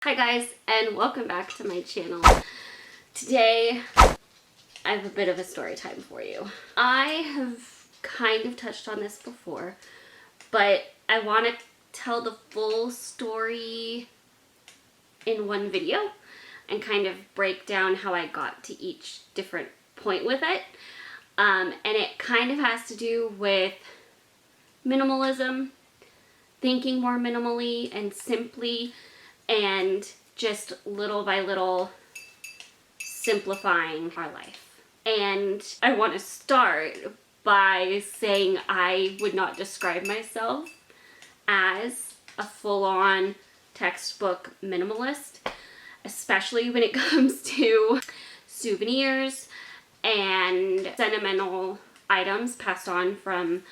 Hi guys, and welcome back to my channel. Today I have a bit of a story time for you. I have kind of touched on this before, but I want to tell the full story in one video and kind of break down how I got to each different point with it. And it kind of has to do with minimalism, thinking more minimally and simply, and just little by little simplifying our life. And I want to start by saying I would not describe myself as a full-on textbook minimalist, especially when it comes to souvenirs and sentimental items passed on from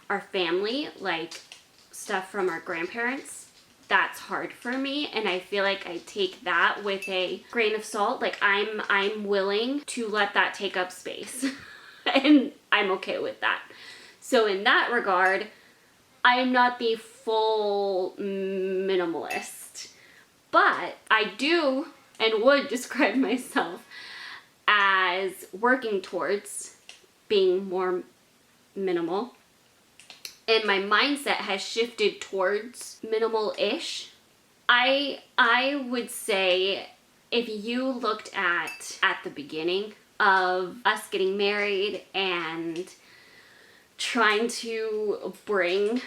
our family, like stuff from our grandparents. That's hard for me, and I feel like I take that with a grain of salt. Like I'm willing to let that take up space and I'm okay with that. So in that regard, I'm not the full minimalist, but I do and would describe myself as working towards being more minimal. And my mindset has shifted towards minimal-ish. I would say if you looked at the beginning of us getting married and trying to bring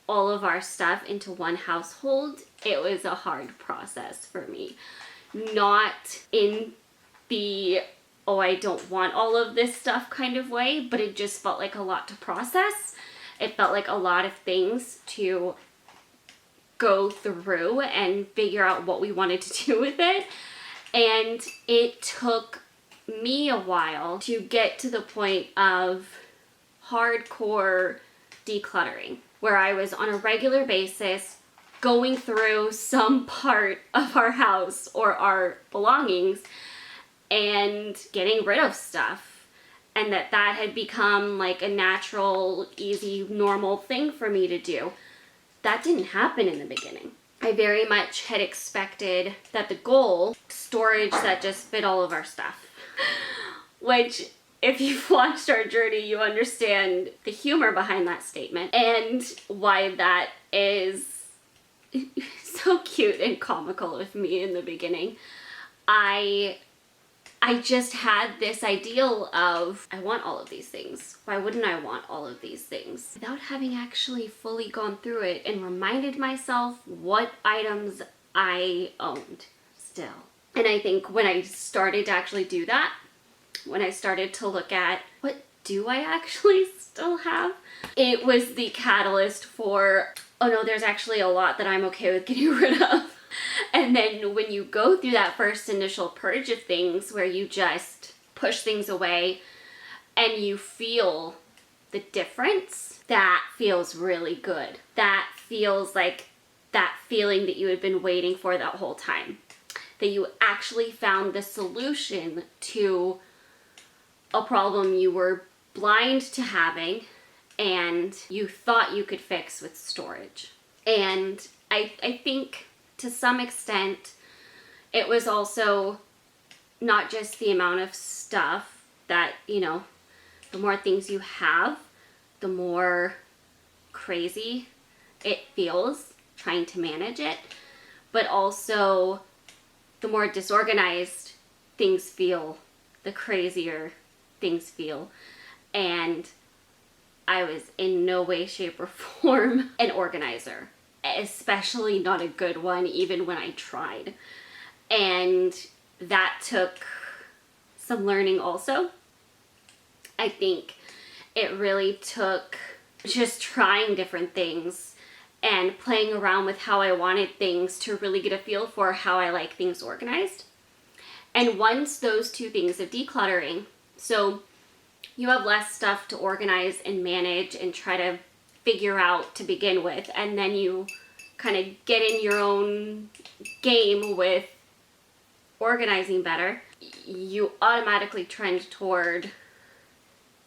all of our stuff into one household, it was a hard process for me. Not in the, oh, I don't want all of this stuff kind of way, but it just felt like a lot to process. It felt like a lot of things to go through and figure out what we wanted to do with it. And it took me a while to get to the point of hardcore decluttering, where I was on a regular basis going through some part of our house or our belongings and getting rid of stuff. And that had become like a natural, easy, normal thing for me to do. That didn't happen in the beginning. I very much had expected that the goal, storage that just fit all of our stuff. Which, if you've watched our journey, you understand the humor behind that statement and why that is so cute and comical of me in the beginning. I just had this ideal of, I want all of these things. Why wouldn't I want all of these things? Without having actually fully gone through it and reminded myself what items I owned still. And I think when I started to actually do that, when I started to look at what do I actually still have, it was the catalyst for, oh no, there's actually a lot that I'm okay with getting rid of. And then when you go through that first initial purge of things where you just push things away and you feel the difference, that feels really good. That feels like that feeling that you had been waiting for that whole time. That you actually found the solution to a problem you were blind to having and you thought you could fix with storage. And I think to some extent, it was also not just the amount of stuff that, you know, the more things you have, the more crazy it feels trying to manage it, but also the more disorganized things feel, the crazier things feel. And I was in no way, shape, or form an organizer. Especially not a good one, even when I tried. And that took some learning also. I think it really took just trying different things and playing around with how I wanted things to really get a feel for how I like things organized. And once those two things of decluttering, so you have less stuff to organize and manage and try to figure out to begin with, and then you kind of get in your own game with organizing better, you automatically trend toward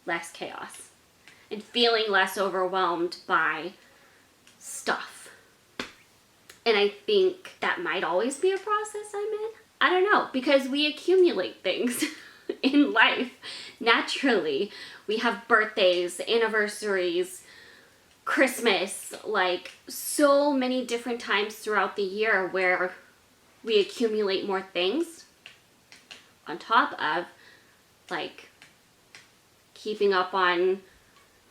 less chaos and feeling less overwhelmed by stuff. And I think that might always be a process I'm in. I don't know, because we accumulate things in life naturally. We have birthdays, anniversaries, Christmas, like so many different times throughout the year where we accumulate more things on top of like keeping up on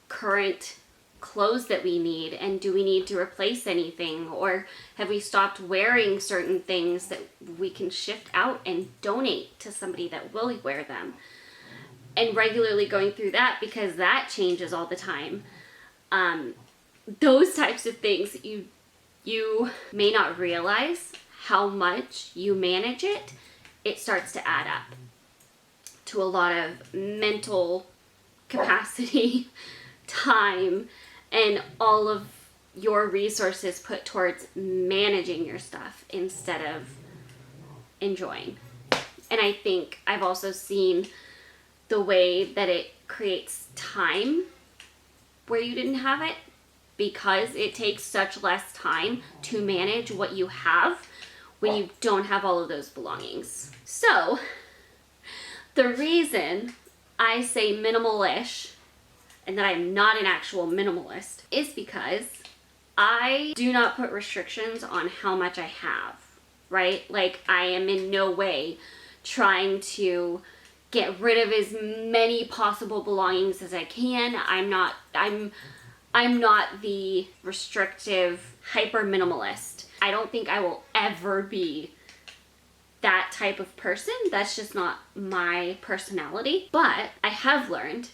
current clothes that we need, and do we need to replace anything, or have we stopped wearing certain things that we can shift out and donate to somebody that will wear them, and regularly going through that because that changes all the time. Those types of things, you may not realize how much you manage it. It starts to add up to a lot of mental capacity, time, and all of your resources put towards managing your stuff instead of enjoying. And I think I've also seen the way that it creates time where you didn't have it, because it takes such less time to manage what you have when you don't have all of those belongings. So the reason I say minimalish and that I'm not an actual minimalist is because I do not put restrictions on how much I have, right? Like, I am in no way trying to get rid of as many possible belongings as I can. I'm not the restrictive hyper minimalist. I don't think I will ever be that type of person. That's just not my personality. But I have learned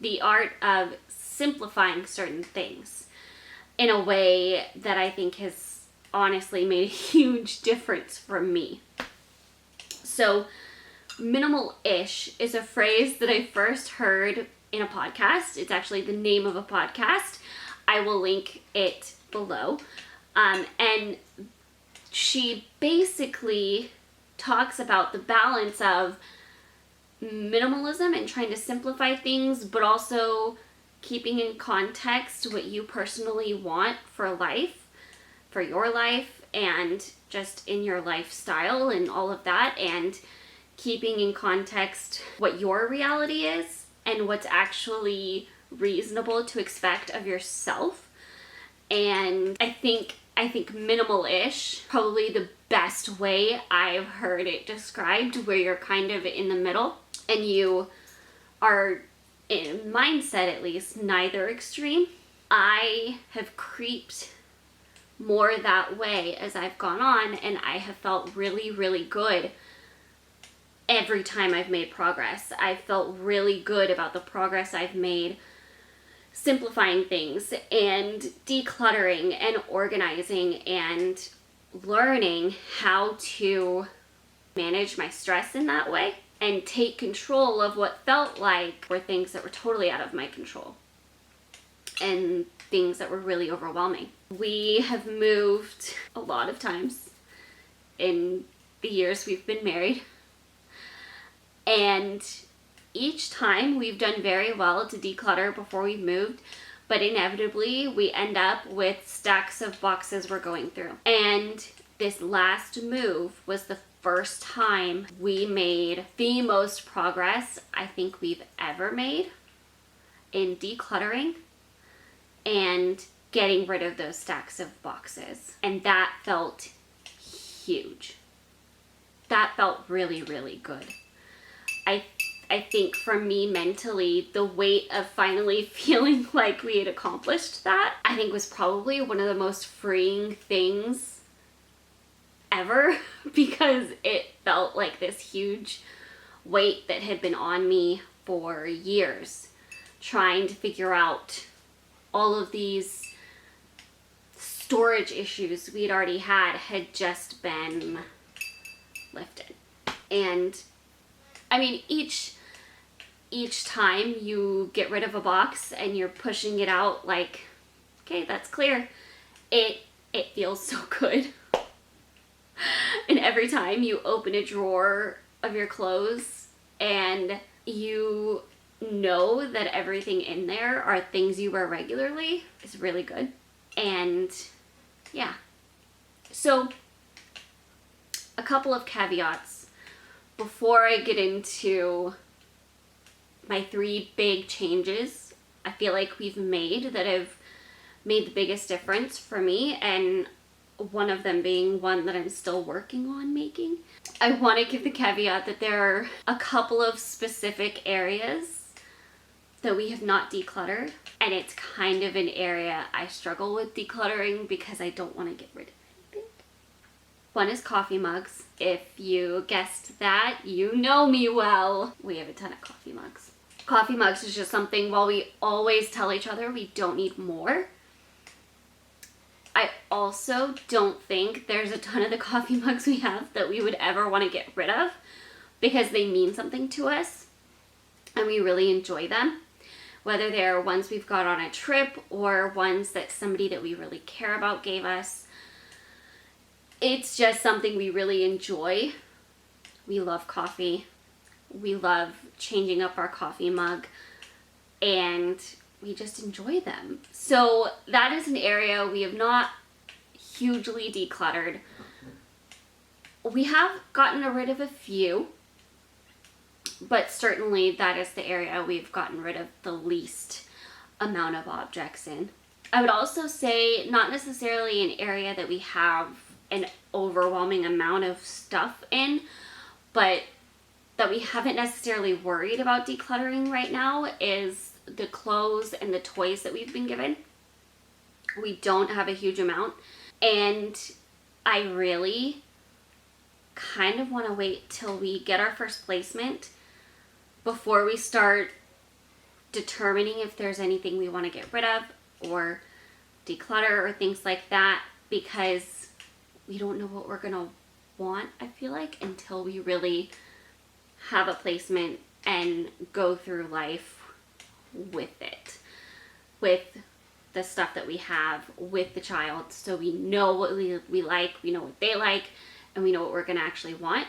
the art of simplifying certain things in a way that I think has honestly made a huge difference for me. So minimal-ish is a phrase that I first heard in a podcast. It's actually the name of a podcast. I will link it below. And she basically talks about the balance of minimalism and trying to simplify things, but also keeping in context what you personally want for life, for your life, and just in your lifestyle and all of that, and keeping in context what your reality is and what's actually reasonable to expect of yourself. And I think minimal-ish, probably the best way I've heard it described, where you're kind of in the middle and you are, in mindset at least, neither extreme. I have creeped more that way as I've gone on, and I have felt really, really good every time I've made progress. I've felt really good about the progress I've made simplifying things and decluttering and organizing and learning how to manage my stress in that way and take control of what felt like were things that were totally out of my control and things that were really overwhelming. We have moved a lot of times in the years we've been married, and each time we've done very well to declutter before we moved, but inevitably we end up with stacks of boxes we're going through. And this last move was the first time we made the most progress I think we've ever made in decluttering and getting rid of those stacks of boxes. And that felt huge. That felt really, really good. I think for me mentally, the weight of finally feeling like we had accomplished that, I think was probably one of the most freeing things ever, because it felt like this huge weight that had been on me for years, trying to figure out all of these storage issues we'd already had just been lifted. And I mean, each time you get rid of a box and you're pushing it out like, okay, that's clear, it feels so good. And every time you open a drawer of your clothes and you know that everything in there are things you wear regularly, is really good. And yeah, So a couple of caveats before I get into my 3 big changes I feel like we've made that have made the biggest difference for me, and one of them being one that I'm still working on making. I want to give the caveat that there are a couple of specific areas that we have not decluttered, and it's kind of an area I struggle with decluttering because I don't want to get rid of anything. One is coffee mugs. If you guessed that, you know me well. We have a ton of coffee mugs. Coffee mugs is just something, while we always tell each other we don't need more, I also don't think there's a ton of the coffee mugs we have that we would ever want to get rid of because they mean something to us and we really enjoy them. Whether they're ones we've got on a trip or ones that somebody that we really care about gave us. It's just something we really enjoy. We love coffee. We love changing up our coffee mug, and we just enjoy them. So that is an area we have not hugely decluttered. We have gotten rid of a few, but certainly that is the area we've gotten rid of the least amount of objects in. I would also say not necessarily an area that we have an overwhelming amount of stuff in, but that we haven't necessarily worried about decluttering right now is the clothes and the toys that we've been given. We don't have a huge amount, and I really kind of want to wait till we get our first placement before we start determining if there's anything we want to get rid of or declutter or things like that, because we don't know what we're gonna want, I feel like, until we really have a placement and go through life with it, with the stuff that we have with the child, so we know what we like, we know what they like, and we know what we're gonna actually want.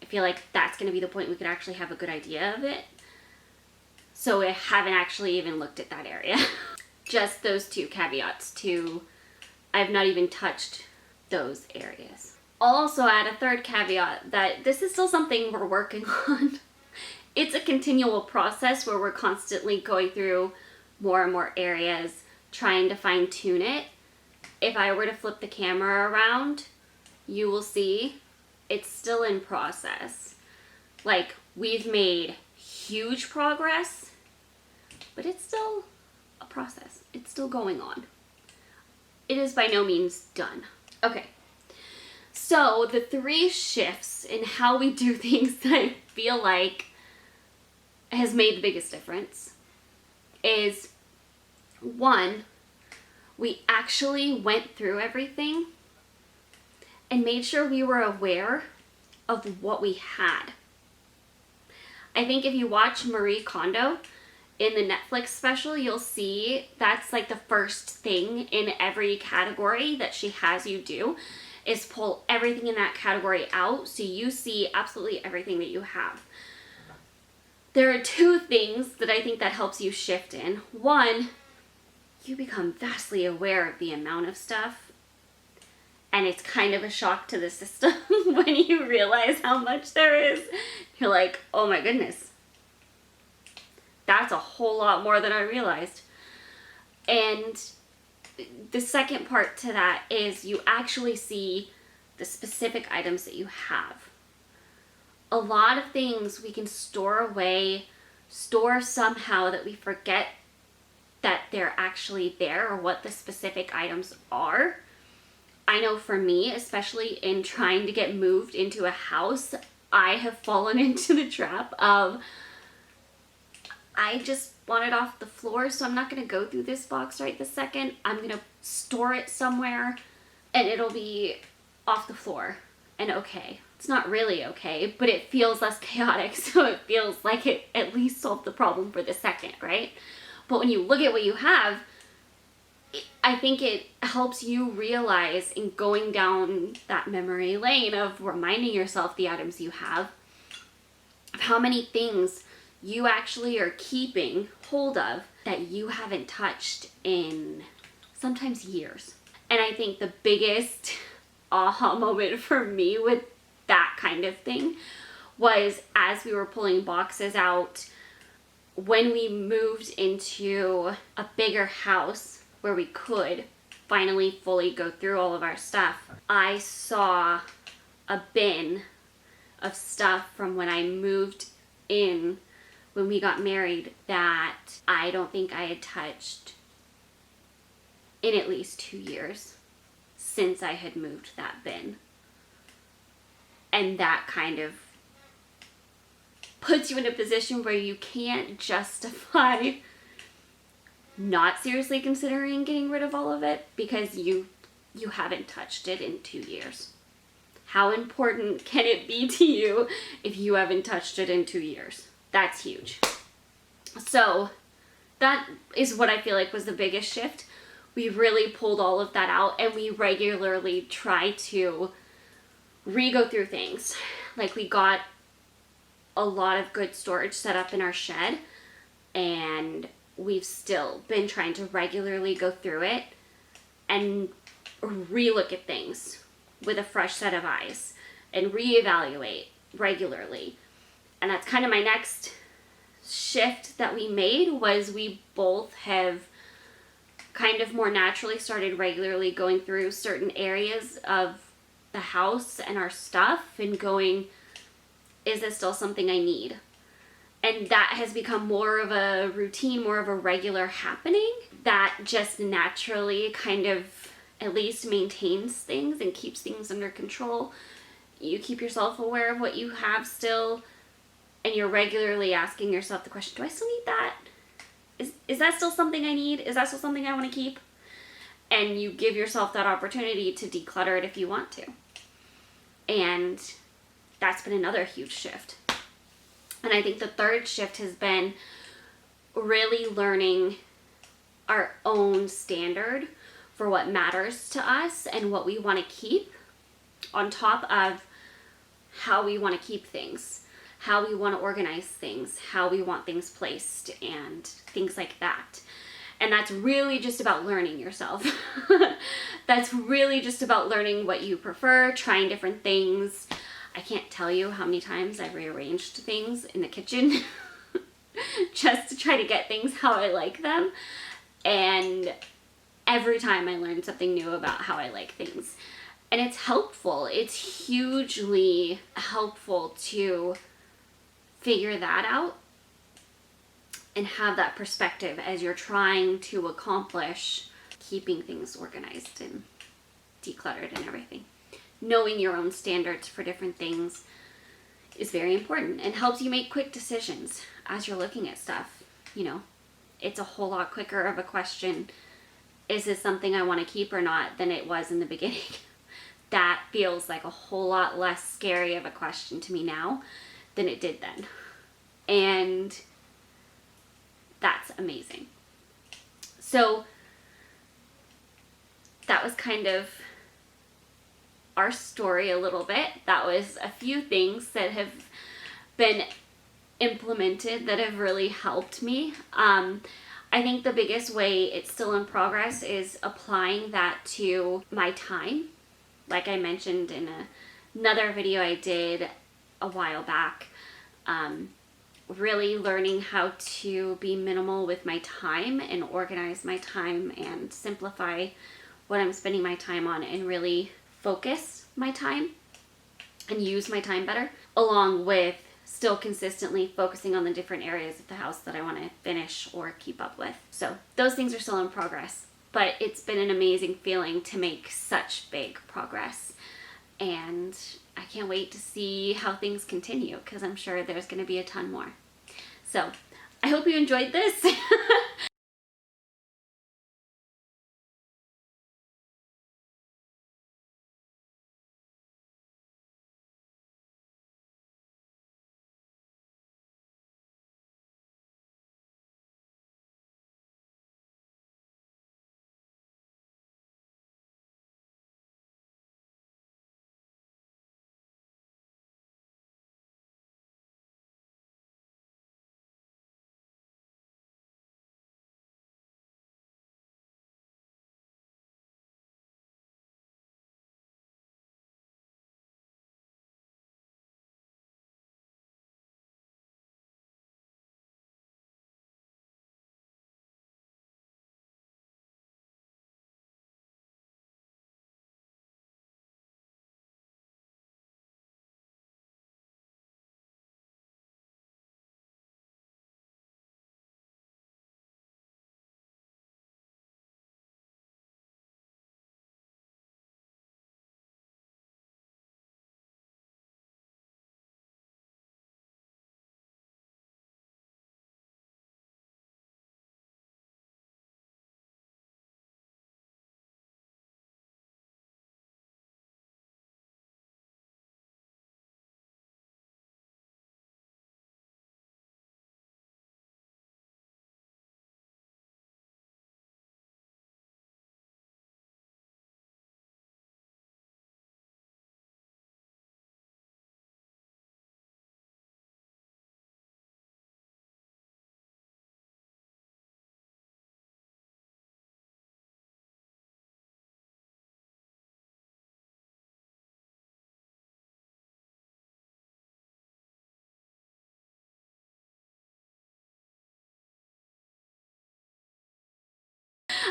I feel like that's gonna be the point we could actually have a good idea of it. So I haven't actually even looked at that area. Just those 2 caveats to, I've not even touched those areas. I'll also add a 3rd caveat that this is still something we're working on. It's a continual process where we're constantly going through more and more areas, trying to fine tune it. If I were to flip the camera around, you will see it's still in process. Like, we've made huge progress, but it's still a process. It's still going on. It is by no means done. Okay. So the 3 shifts in how we do things that I feel like has made the biggest difference is, 1, we actually went through everything and made sure we were aware of what we had. I think if you watch Marie Kondo in the Netflix special, you'll see that's like the first thing in every category that she has you do, is pull everything in that category out so you see absolutely everything that you have. There are 2 things that I think that helps you shift in. 1, you become vastly aware of the amount of stuff, and it's kind of a shock to the system when you realize how much there is. You're like, oh my goodness, that's a whole lot more than I realized. And the second part to that is you actually see the specific items that you have. A lot of things we can store away, store somehow that we forget that they're actually there or what the specific items are. I know for me, especially in trying to get moved into a house, I have fallen into the trap of, I just want it off the floor, so I'm not going to go through this box right this second. I'm going to store it somewhere and it'll be off the floor and okay. It's not really okay, but it feels less chaotic, so it feels like it at least solved the problem for the second, right? But when you look at what you have, I think it helps you realize, in going down that memory lane of reminding yourself the items you have, of how many things you actually are keeping hold of that you haven't touched in sometimes years. And I think the biggest aha moment for me with that kind of thing was as we were pulling boxes out when we moved into a bigger house where we could finally fully go through all of our stuff. I saw a bin of stuff from when I moved in when we got married that I don't think I had touched in at least 2 years since I had moved that bin. And that kind of puts you in a position where you can't justify not seriously considering getting rid of all of it because you haven't touched it in 2 years. How important can it be to you if you haven't touched it in 2 years? That's huge. So that is what I feel like was the biggest shift. We really pulled all of that out, and we regularly try to re-go through things. Like, we got a lot of good storage set up in our shed, and we've still been trying to regularly go through it and re-look at things with a fresh set of eyes and reevaluate regularly. And that's kind of my next shift that we made, was we both have kind of more naturally started regularly going through certain areas of the house and our stuff and going, is this still something I need? And that has become more of a routine, more of a regular happening that just naturally kind of at least maintains things and keeps things under control. You keep yourself aware of what you have still, and you're regularly asking yourself the question, do I still need that? Is that still something I need? Is that still something I want to keep? And you give yourself that opportunity to declutter it if you want to. And that's been another huge shift. And I think the third shift has been really learning our own standard for what matters to us and what we want to keep, on top of how we want to keep things, how we want to organize things, how we want things placed, and things like that. And that's really just about learning yourself. That's really just about learning what you prefer, trying different things. I can't tell you how many times I've rearranged things in the kitchen just to try to get things how I like them. And every time I learn something new about how I like things. And it's helpful. It's hugely helpful to figure that out and have that perspective as you're trying to accomplish keeping things organized and decluttered and everything. Knowing your own standards for different things is very important and helps you make quick decisions as you're looking at stuff. You know, it's a whole lot quicker of a question, is this something I want to keep or not, than it was in the beginning. That feels like a whole lot less scary of a question to me now than it did then. And that's amazing. So that was kind of our story a little bit. That was a few things that have been implemented that have really helped me. I think the biggest way it's still in progress is applying that to my time. Like I mentioned in another video I did a while back, really learning how to be minimal with my time and organize my time and simplify what I'm spending my time on and really focus my time and use my time better, along with still consistently focusing on the different areas of the house that I want to finish or keep up with. So those things are still in progress, but it's been an amazing feeling to make such big progress. And I can't wait to see how things continue, because I'm sure there's going to be a ton more. So I hope you enjoyed this.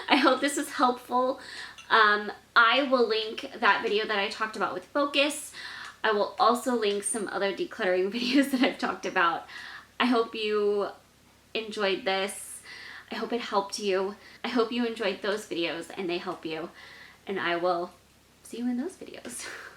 I hope this was helpful. I will link that video that I talked about with focus. I will also link some other decluttering videos that I've talked about. I hope you enjoyed this. I hope it helped you. I hope you enjoyed those videos and they help you. And I will see you in those videos.